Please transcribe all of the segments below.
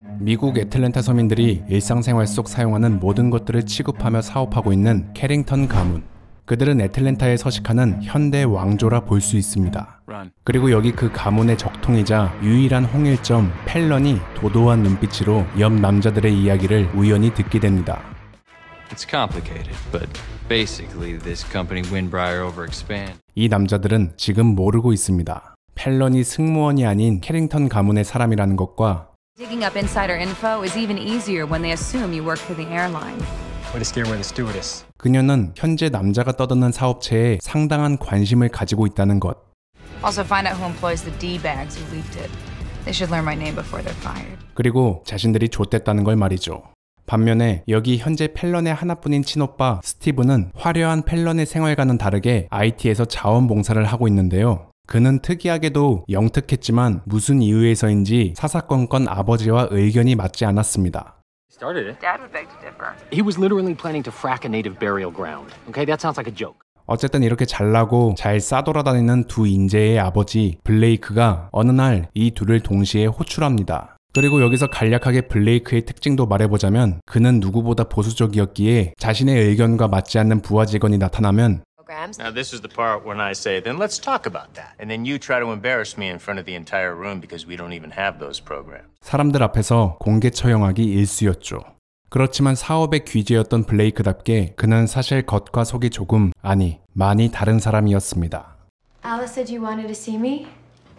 미국 애틀랜타 서민들이 일상생활 속 사용하는 모든 것들을 취급하며 사업하고 있는 캐링턴 가문. 그들은 애틀랜타에 서식하는 현대 왕조라 볼 수 있습니다. 그리고 여기 그 가문의 적통이자 유일한 홍일점 펠런이 도도한 눈빛으로 옆 남자들의 이야기를 우연히 듣게 됩니다. It's complicated, but basically this company Windbrier overexpand. 이 남자들은 지금 모르고 있습니다. 펠런이 승무원이 아닌 캐링턴 가문의 사람이라는 것과 Digging up insider info is even easier when they assume you work for the airline. Way to scare away the stewardess. 그녀는 현재 남자가 떠드는 사업체에 상당한 관심을 가지고 있다는 것. Also find out who employs the D-bags who leaked it. They should learn my name before they're fired. 그리고 자신들이 좆됐다는 걸 말이죠. 반면에 여기 현재 펠런의 하나뿐인 친오빠 스티브는 화려한 펠런의 생활과는 다르게 IT에서 자원봉사를 하고 있는데요. 그는 특이하게도 영특했지만 무슨 이유에서인지 사사건건 아버지와 의견이 맞지 않았습니다. Started it. Dad would beg to differ. He was literally planning to frack a native burial ground. Okay, that sounds like a joke. 어쨌든 이렇게 잘나고 잘 싸돌아다니는 두 인재의 아버지 블레이크가 어느 날 이 둘을 동시에 호출합니다. 그리고 여기서 간략하게 블레이크의 특징도 말해보자면 그는 누구보다 보수적이었기에 자신의 의견과 맞지 않는 부하 직원이 나타나면 Now this is the part when I say, then let's talk about that. And then you try to embarrass me in front of the entire room because we don't even have those programs. 사람들 앞에서 공개 처형하기 일쑤였죠. 그렇지만 사업의 귀재였던 블레이크답게 그는 사실 겉과 속이 조금, 아니, 많이 다른 사람이었습니다. Alice said you wanted to see me?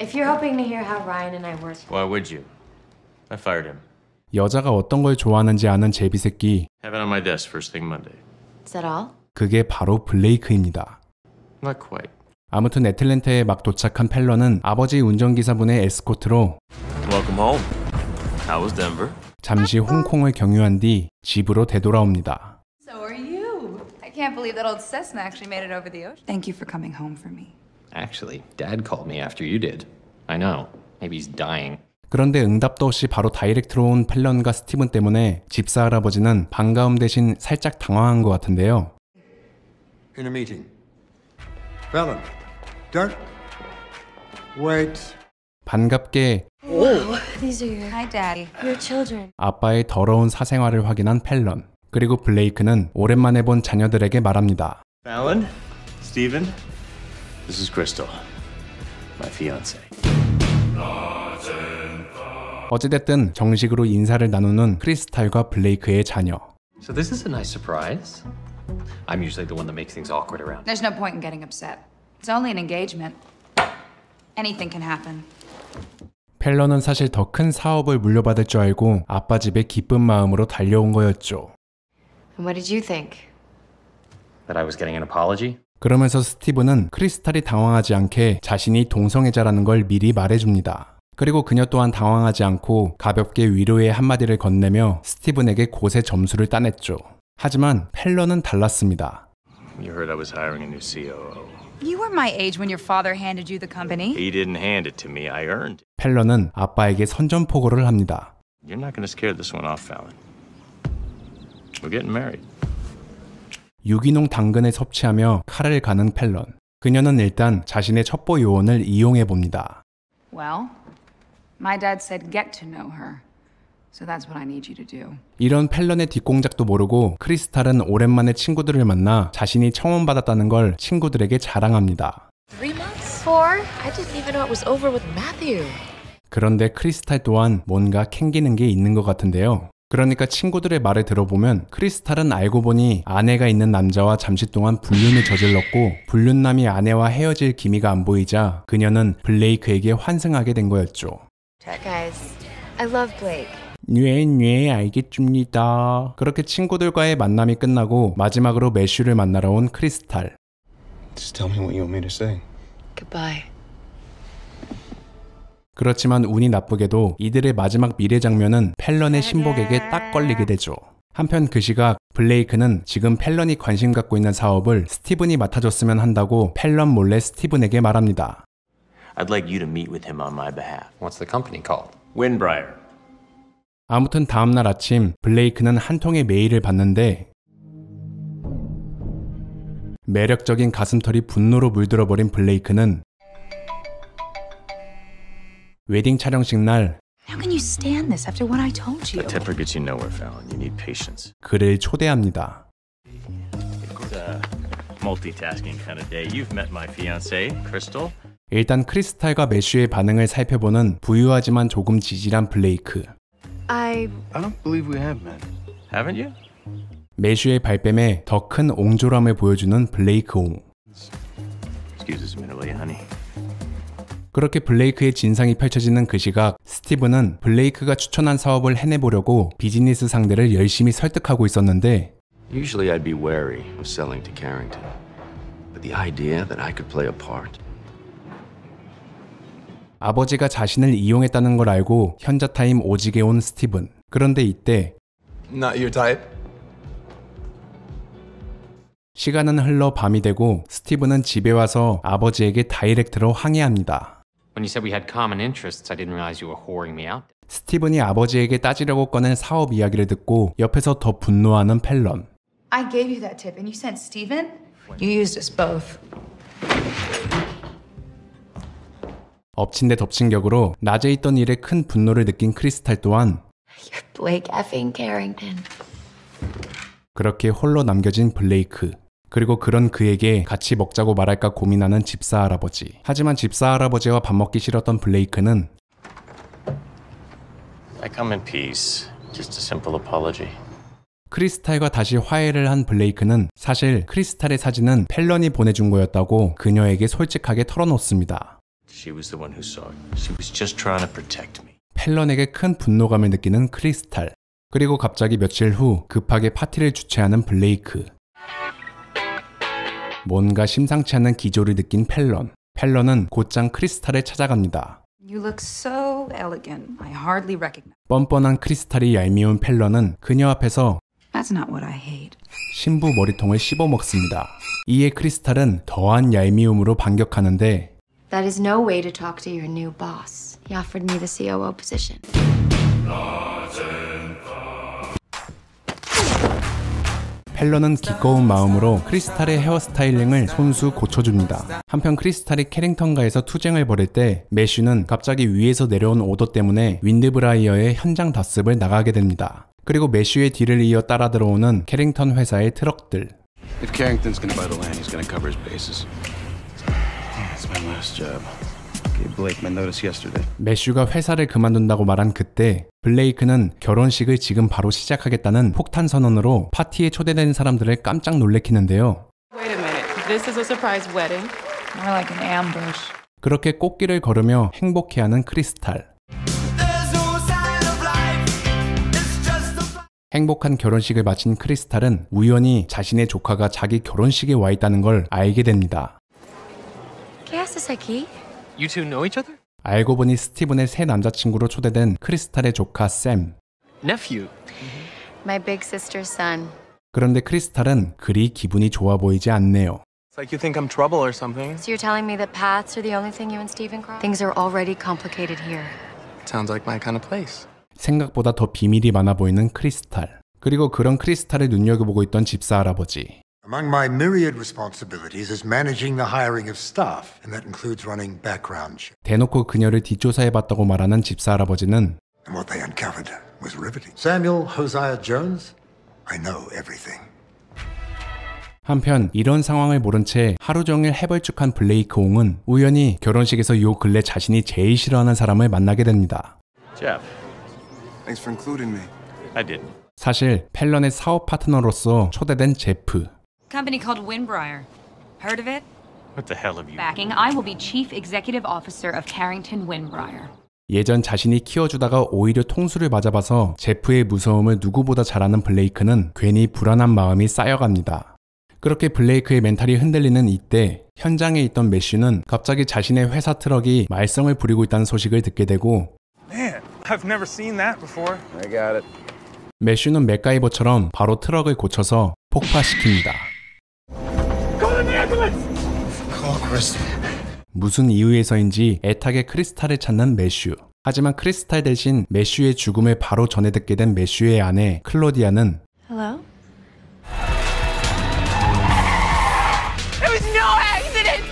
If you're hoping to hear how Ryan and I worked. Why would you? I fired him. 여자가 어떤 걸 좋아하는지 아는 제비새끼. Have it on my desk first thing Monday. Is that all? 그게 바로 블레이크입니다. Not quite. 아무튼 애틀랜타에 막 도착한 펠런은 아버지 운전기사분의 에스코트로 Welcome home. How was Denver? 잠시 홍콩을 경유한 뒤 집으로 되돌아옵니다. So are you. I can't believe that old Cessna actually made it over the ocean. Thank you for coming home for me. Actually, Dad called me after you did. I know. Maybe he's dying. 그런데 응답도 없이 바로 다이렉트로 온 펠런과 스티븐 때문에 집사 할아버지는 반가움 대신 살짝 당황한 것 같은데요. In a meeting. Fallon, don't wait. 반갑게 Whoa, these are Hi, Daddy. your children. 아빠의 더러운 사생활을 확인한 펠런. 그리고 블레이크는 오랜만에 본 자녀들에게 말합니다. Fallon, Stephen, this is Crystal, my fiance. 어찌됐든 정식으로 인사를 나누는 크리스탈과 블레이크의 자녀. So this is a nice surprise. I'm usually the one that makes things awkward around. There's no point in getting upset. It's only an engagement. Anything can happen. 펠런은 사실 더 큰 사업을 물려받을 줄 알고 아빠 집에 기쁜 마음으로 달려온 거였죠. And what did you think? That I was getting an apology? 그러면서 스티브는 크리스탈이 당황하지 않게 자신이 동성애자라는 걸 미리 말해줍니다. 그리고 그녀 또한 당황하지 않고 가볍게 위로의 한마디를 건네며 스티븐에게 곳의 점수를 따냈죠. 하지만 펠런은 달랐습니다. You heard I was hiring a new COO. You were my age when your father handed you the company. He didn't hand it to me, I earned it. 펠런은 아빠에게 선전포고를 합니다. You're not going to scare this one off, Fallon. We're getting married. 유기농 당근을 섭취하며 칼을 가는 펠런. 그녀는 일단 자신의 첩보 요원을 이용해 봅니다. Well, my dad said get to know her. So that's what I need you to do. 이런 펠런의 뒷공작도 모르고 크리스탈은 오랜만에 친구들을 만나 자신이 청혼받았다는 걸 친구들에게 자랑합니다. 3 months? 4? I didn't even know it was over with Matthew. 그런데 크리스탈 또한 뭔가 캥기는 게 있는 것 같은데요. 그러니까 친구들의 말을 들어보면 크리스탈은 알고 보니 아내가 있는 남자와 잠시 동안 불륜을 저질렀고 불륜남이 아내와 헤어질 기미가 안 보이자 그녀는 블레이크에게 환승하게 된 거였죠. Guys, I love Blake. 네, 알겠습니다. 그렇게 친구들과의 만남이 끝나고 마지막으로 매슈를 만나러 온 크리스탈. Just tell me what you want me to say. Goodbye. 그렇지만 운이 나쁘게도 이들의 마지막 미래 장면은 펠런의 신복에게 딱 걸리게 되죠. 한편 그 시각 블레이크는 지금 펠런이 관심 갖고 있는 사업을 스티븐이 맡아줬으면 한다고 펠런 몰래 스티븐에게 말합니다. I'd like you to meet with him on my behalf. What's the company called? Windbrier. 아무튼 다음날 아침 블레이크는 한 통의 메일을 받는데 매력적인 가슴털이 분노로 물들어버린 블레이크는 웨딩 촬영식 날 How can you stand this after what I told you? A temper gets you nowhere, Fallon. You need patience. 그를 초대합니다. It's a multitasking kind of day. You've met my fiancée, Crystal. 일단 크리스탈과 매슈의 반응을 살펴보는 부유하지만 조금 지질한 블레이크. I don't believe we have met. Haven't you? 매슈의 발뺌에 더 큰 옹졸함을 보여주는 블레이크 옹. Excuse us a minute, will you, honey? 그렇게 블레이크의 진상이 펼쳐지는 그 시각, 스티븐은 블레이크가 추천한 사업을 해내보려고 비즈니스 상대를 열심히 설득하고 있었는데 Usually I'd be wary of selling to Carrington. But the idea that I could play a part. 아버지가 자신을 이용했다는 걸 알고 현자타임 오직에 온 스티븐. 그런데 이때 Not your type? 시간은 흘러 밤이 되고 스티븐은 집에 와서 아버지에게 다이렉트로 항의합니다. When you said we had common interests, I didn't realize you were whoring me out. 스티븐이 아버지에게 따지려고 꺼낸 사업 이야기를 듣고 옆에서 더 분노하는 펠런. I gave you that tip and you sent Steven? You used us both. 엎친 데 덮친 격으로 낮에 있던 일에 큰 분노를 느낀 크리스탈 또한 You're Blake effing Carrington. 그렇게 홀로 남겨진 블레이크. 그리고 그런 그에게 같이 먹자고 말할까 고민하는 집사 할아버지. 하지만 집사 할아버지와 밥 먹기 싫었던 블레이크는 I come in peace. Just a simple apology. 크리스탈과 다시 화해를 한 블레이크는 사실 크리스탈의 사진은 펠런이 보내준 거였다고 그녀에게 솔직하게 털어놓습니다. She was the one who saw it. She was just trying to protect me. 펠런에게 큰 분노감을 느끼는 크리스탈. 그리고 갑자기 며칠 후 급하게 파티를 주최하는 블레이크. 뭔가 심상치 않은 기조를 느낀 펠런. 펠런은 곧장 크리스탈을 찾아갑니다. You look so elegant. I hardly recognize. 뻔뻔한 크리스탈이 얄미운 펠런은 그녀 앞에서 That's not what I hate. 신부 머리통을 씹어먹습니다. 이에 크리스탈은 더한 얄미움으로 반격하는데 That is no way to talk to your new boss. He offered me the COO position. 펠런은 기꺼운 마음으로 크리스탈의 헤어스타일링을 손수 고쳐줍니다. 한편 크리스탈이 캐링턴가에서 투쟁을 벌일 때 매슈는 갑자기 위에서 내려온 오더 때문에 윈드브라이어의 현장 답습을 나가게 됩니다. 그리고 매슈의 뒤를 이어 따라 들어오는 캐링턴 회사의 트럭들. If Carrington's gonna buy the land, he's gonna cover his bases. It's my last job. Gave Blake my notice yesterday. 매슈가 회사를 그만둔다고 말한 그때 블레이크는 결혼식을 지금 바로 시작하겠다는 폭탄 선언으로 파티에 초대된 사람들을 깜짝 놀래키는데요. Wait a minute. This is a surprise wedding? More like an ambush. 그렇게 꽃길을 걸으며 행복해하는 크리스탈. 행복한 결혼식을 마친 크리스탈은 우연히 자신의 조카가 자기 결혼식에 와 있다는 걸 알게 됩니다. ¿Qué haces aquí? You two know each other? 알고 보니 스티븐의 새 남자친구로 초대된 크리스탈의 조카 샘. Nephew. My big sister's son. 그런데 크리스탈은 그리 기분이 좋아 보이지 않네요. It's like you think I'm trouble or something. So you're telling me that paths are the only thing you and Steven cross? Things are already complicated here. Sounds like my kind of place. 생각보다 더 비밀이 많아 보이는 크리스탈. 그리고 그런 크리스탈을 눈여겨보고 있던 집사 할아버지. Among my myriad responsibilities is managing the hiring of staff, and that includes running background checks. 대놓고 그녀를 뒷조사해봤다고 말하는 집사 할아버지는 And what they uncovered was riveting. Samuel Hosea Jones, I know everything. 한편 이런 상황을 모른 채 하루 종일 해벌쭉한 블레이크 옹은 우연히 결혼식에서 요 근래 자신이 제일 싫어하는 사람을 만나게 됩니다. Jeff. Thanks for including me. I didn't. 사실 펠런의 사업 파트너로서 초대된 제프. Company called Windbriar. Heard of it? What the hell have you... Backing, I will be Chief Executive Officer of Carrington Windbriar. 예전 자신이 키워주다가 오히려 통수를 맞아봐서 제프의 무서움을 누구보다 잘 아는 블레이크는 괜히 불안한 마음이 쌓여갑니다. 그렇게 블레이크의 멘탈이 흔들리는 이때 현장에 있던 매슈는 갑자기 자신의 회사 트럭이 말썽을 부리고 있다는 소식을 듣게 되고 Man, I've never seen that before. I got it. 매슈는 맥가이버처럼 바로 트럭을 고쳐서 폭파시킵니다. 무슨 이유에서인지 애타게 크리스탈을 찾는 매슈. 하지만 크리스탈 대신 매슈의 죽음을 바로 전해 듣게 된 매슈의 아내 클로디아는 Hello? It was no accident!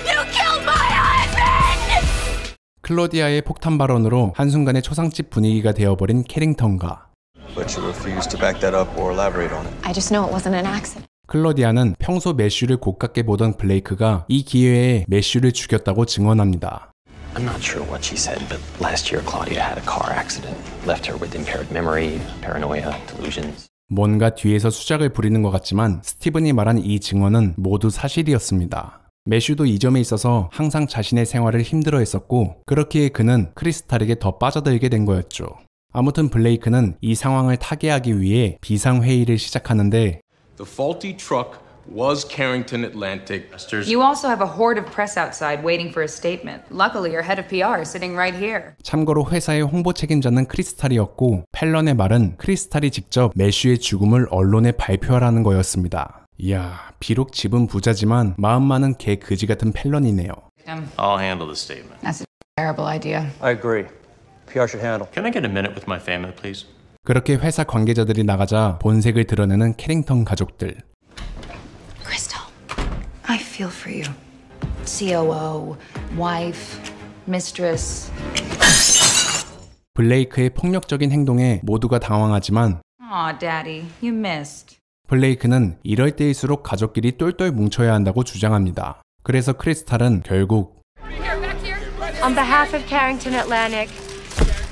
You killed my husband! 클로디아의 폭탄 발언으로 한순간에 초상집 분위기가 되어버린 캐링턴과 But you refuse to back that up or elaborate on it. I just know it wasn't an accident. 클로디아는 평소 매슈를 고깝게 보던 블레이크가 이 기회에 매슈를 죽였다고 증언합니다. I'm not sure what she said, but last year Claudia had a car accident. Left her with impaired memory, paranoia, delusions. 뭔가 뒤에서 수작을 부리는 것 같지만 스티븐이 말한 이 증언은 모두 사실이었습니다. 매슈도 이 점에 있어서 항상 자신의 생활을 힘들어했었고 그렇기에 그는 크리스탈에게 더 빠져들게 된 거였죠. 아무튼 블레이크는 이 상황을 타개하기 위해 비상회의를 시작하는데 The faulty truck was Carrington Atlantic. You also have a horde of press outside waiting for a statement. Luckily, your head of PR is sitting right here. 참고로 회사의 홍보 책임자는 크리스탈이었고 펠런의 말은 크리스탈이 직접 매슈의 죽음을 언론에 발표하라는 거였습니다. 이야, 비록 집은 부자지만 마음만은 개 그지 같은 펠런이네요. I'll handle the statement. That's a terrible idea. I agree. PR should handle. Can I get a minute with my family, please? 그렇게 회사 관계자들이 나가자 본색을 드러내는 캐링턴 가족들. Crystal, I feel for you. COO, wife, mistress. 블레이크의 폭력적인 행동에 모두가 당황하지만 Aw, Daddy, you missed. 블레이크는 이럴 때일수록 가족끼리 똘똘 뭉쳐야 한다고 주장합니다. 그래서 크리스탈은 결국 On behalf of Carrington Atlantic,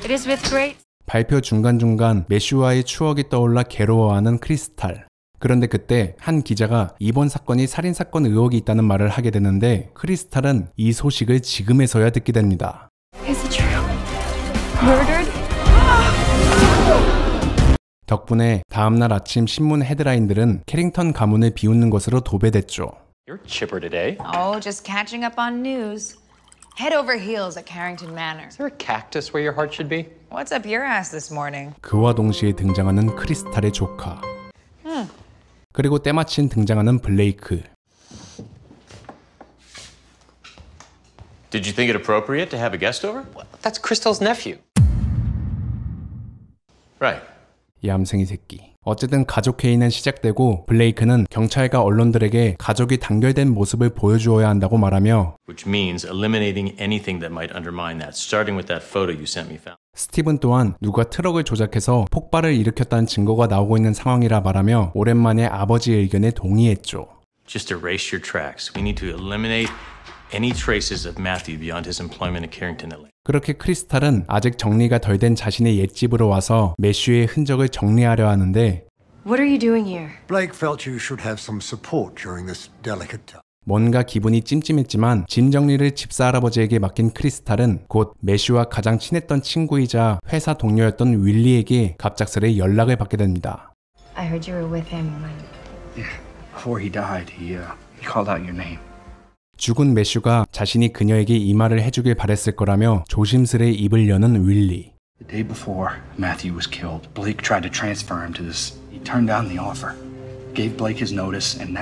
it is with great... 발표 중간중간 매슈와의 추억이 떠올라 괴로워하는 크리스탈. 그런데 그때 한 기자가 이번 사건이 살인사건 의혹이 있다는 말을 하게 되는데 크리스탈은 이 소식을 지금에서야 듣게 됩니다. Is it true? Murdered? 덕분에 다음날 아침 신문 헤드라인들은 캐링턴 가문을 비웃는 것으로 도배됐죠. You're chipper today. Oh, just catching up on news. Head over heels at Carrington Manor. Is there a cactus where your heart should be? What's up your ass this morning? 그와 동시에 등장하는 크리스탈의 조카. 그리고 때마침 등장하는 블레이크. Did you think it appropriate to have a guest over? Well, that's Crystal's nephew. Right. 얌생이 새끼. 어쨌든 가족 회의는 시작되고 블레이크는 경찰과 언론들에게 가족이 단결된 모습을 보여주어야 한다고 말하며 Which means eliminating anything that might undermine that, starting with that photo you sent me found. 스티븐 또한 누가 트럭을 조작해서 폭발을 일으켰다는 증거가 나오고 있는 상황이라 말하며 오랜만에 아버지의 의견에 동의했죠. Just erase your tracks. We need to eliminate any traces of Matthew beyond his employment at Carrington Atlantic. 그렇게 크리스탈은 아직 정리가 덜 된 자신의 옛집으로 와서 매슈의 흔적을 정리하려 하는데 What are you doing here? Blake felt you should have some support during this delicate time. 뭔가 기분이 찜찜했지만 짐 정리를 집사할아버지에게 맡긴 크리스탈은 곧 매슈와 가장 친했던 친구이자 회사 동료였던 윌리에게 갑작스레 연락을 받게 됩니다. I heard you were with him when... Yeah, before he died, he called out your name. 죽은 매슈가 자신이 그녀에게 이 말을 해주길 바랬을 거라며 조심스레 입을 여는 윌리. The day before Matthew was killed, Blake tried to transfer him to this. He turned down the offer, gave Blake his notice, and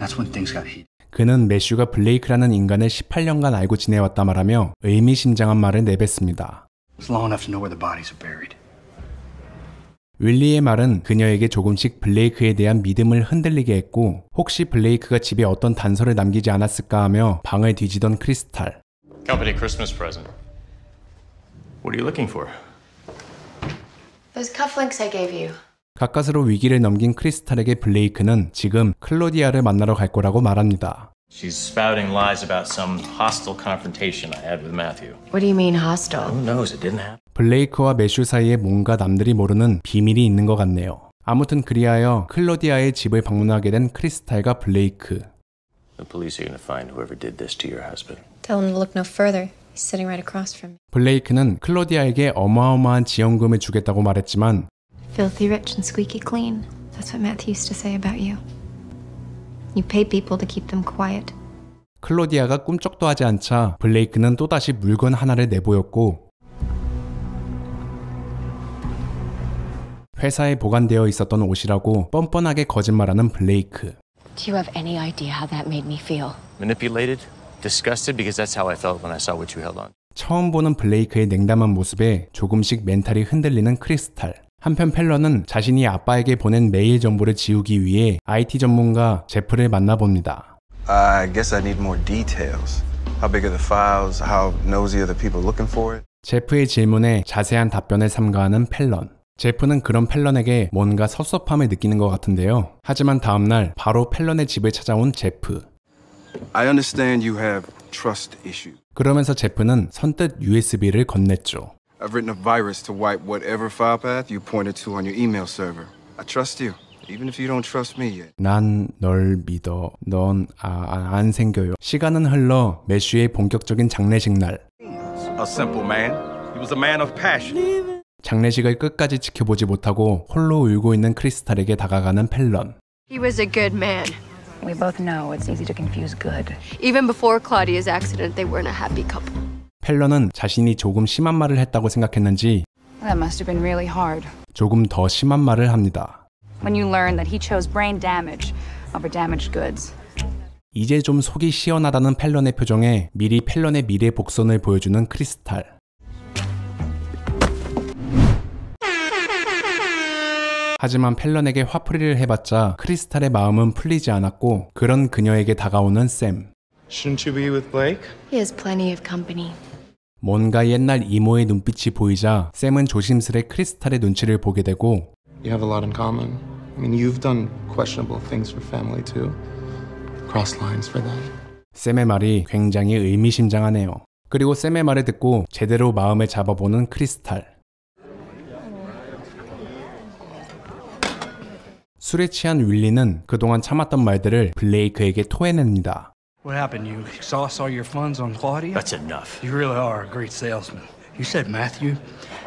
that's when things got heated. 그는 매슈가 블레이크라는 인간을 18년간 알고 지내왔다 말하며 의미심장한 말을 내뱉습니다. It's long enough to know where the bodies are buried. 윌리의 말은 그녀에게 조금씩 블레이크에 대한 믿음을 흔들리게 했고 혹시 블레이크가 집에 어떤 단서를 남기지 않았을까 하며 방을 뒤지던 크리스탈. Company Christmas present. What are you looking for? Those cufflinks I gave you. 가까스로 위기를 넘긴 크리스탈에게 블레이크는 지금 클로디아를 만나러 갈 거라고 말합니다. She's spouting lies about some hostile confrontation I had with Matthew. What do you mean hostile? Who knows? It didn't happen. 블레이크와 매슈 사이에 뭔가 남들이 모르는 비밀이 있는 것 같네요. 아무튼 그리하여 클로디아의 집을 방문하게 된 크리스탈과 블레이크. The police are going to find whoever did this to your husband. Tell him to look no further. He's sitting right across from me. 블레이크는 클로디아에게 어마어마한 지원금을 주겠다고 말했지만 Filthy rich and squeaky clean. That's what Matthew used to say about you. You pay people to keep them quiet. 클로디아가 꿈쩍도 하지 않자 블레이크는 또다시 물건 하나를 내보였고 회사에 보관되어 있었던 옷이라고 뻔뻔하게 거짓말하는 블레이크. Do you have any idea how that made me feel? Manipulated? Disgusted? Because that's how I felt when I saw what you held on. 처음 보는 블레이크의 냉담한 모습에 조금씩 멘탈이 흔들리는 크리스탈. 한편 펠런은 자신이 아빠에게 보낸 메일 정보를 지우기 위해 IT 전문가 제프를 만나봅니다. I guess I need more details. How big are the files? How nosy are the people looking for it? 제프의 질문에 자세한 답변을 삼가하는 펠런. 제프는 그런 펠런에게 뭔가 섭섭함을 느끼는 것 같은데요. 하지만 다음날 바로 펠런의 집을 찾아온 제프. I understand you have trust issues. 그러면서 제프는 선뜻 USB를 건넸죠. I've written a virus to wipe whatever file path you pointed to on your email server. I trust you, even if you don't trust me yet. 난 널 믿어. 넌 안 생겨요. 시간은 흘러 매슈의 본격적인 장례식 날. A simple man. He was a man of passion. 장례식을 끝까지 지켜보지 못하고 홀로 울고 있는 크리스탈에게 다가가는 펠런. He was a good man. We both know it's easy to confuse good. Even before Claudia's accident, they weren't a happy couple. 펠런은 자신이 조금 심한 말을 했다고 생각했는지 That must have been really hard. 조금 더 심한 말을 합니다. When you learn that he chose brain damage over damaged goods. 이제 좀 속이 시원하다는 펠런의 표정에 미리 펠런의 미래 복선을 보여주는 크리스탈. 하지만 펠런에게 화풀이를 해봤자 크리스탈의 마음은 풀리지 않았고 그런 그녀에게 다가오는 샘. Shouldn't you be with Blake? He has plenty of company. 뭔가 옛날 이모의 눈빛이 보이자 샘은 조심스레 크리스탈의 눈치를 보게 되고 You have a lot in common. I mean, you've done questionable things for family too. Cross lines for them. 샘의 말이 굉장히 의미심장하네요. 그리고 샘의 말을 듣고 제대로 마음을 잡아보는 크리스탈. 술에 취한 윌리는 그동안 참았던 말들을 블레이크에게 토해냅니다. What happened? You exhaust all your funds on Claudia? That's enough. You really are a great salesman. You said Matthew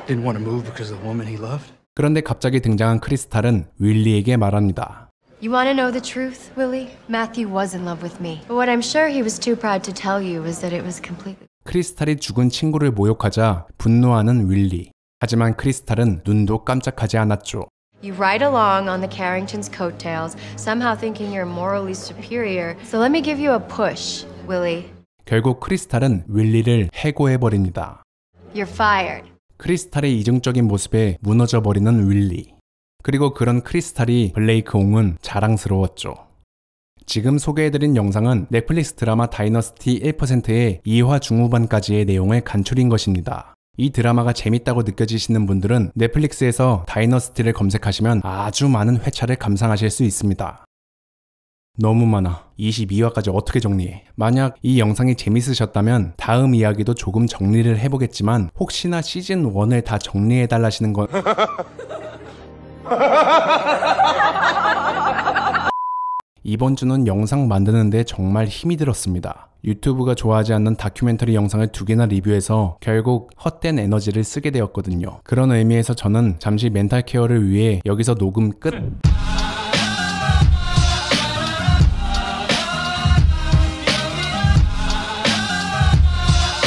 didn't want to move because of the woman he loved? 그런데 갑자기 등장한 크리스탈은 윌리에게 말합니다. You want to know the truth, Willie? Matthew was in love with me. But what I'm sure he was too proud to tell you was that it was completely... 크리스탈이 죽은 친구를 모욕하자 분노하는 윌리. 하지만 크리스탈은 눈도 깜짝하지 않았죠. You ride along on the Carringtons' coattails, somehow thinking you're morally superior. So let me give you a push, Willie. 결국 크리스탈은 윌리를 해고해버립니다. You're fired. 크리스탈의 이중적인 모습에 무너져버리는 윌리. 그리고 그런 크리스탈이 블레이크 옹은 자랑스러웠죠. 지금 소개해드린 영상은 넷플릭스 드라마 다이너스티 1%의 2화 중후반까지의 내용을 간추린 것입니다. 이 드라마가 재밌다고 느껴지시는 분들은 넷플릭스에서 다이너스티를 검색하시면 아주 많은 회차를 감상하실 수 있습니다. 너무 많아. 22화까지 어떻게 정리해? 만약 이 영상이 재밌으셨다면 다음 이야기도 조금 정리를 해보겠지만 혹시나 시즌 1을 다 정리해달라시는 건 이번 주는 영상 만드는데 정말 힘이 들었습니다. 유튜브가 좋아하지 않는 다큐멘터리 영상을 2개나 리뷰해서 결국 헛된 에너지를 쓰게 되었거든요. 그런 의미에서 저는 잠시 멘탈 케어를 위해 여기서 녹음 끝!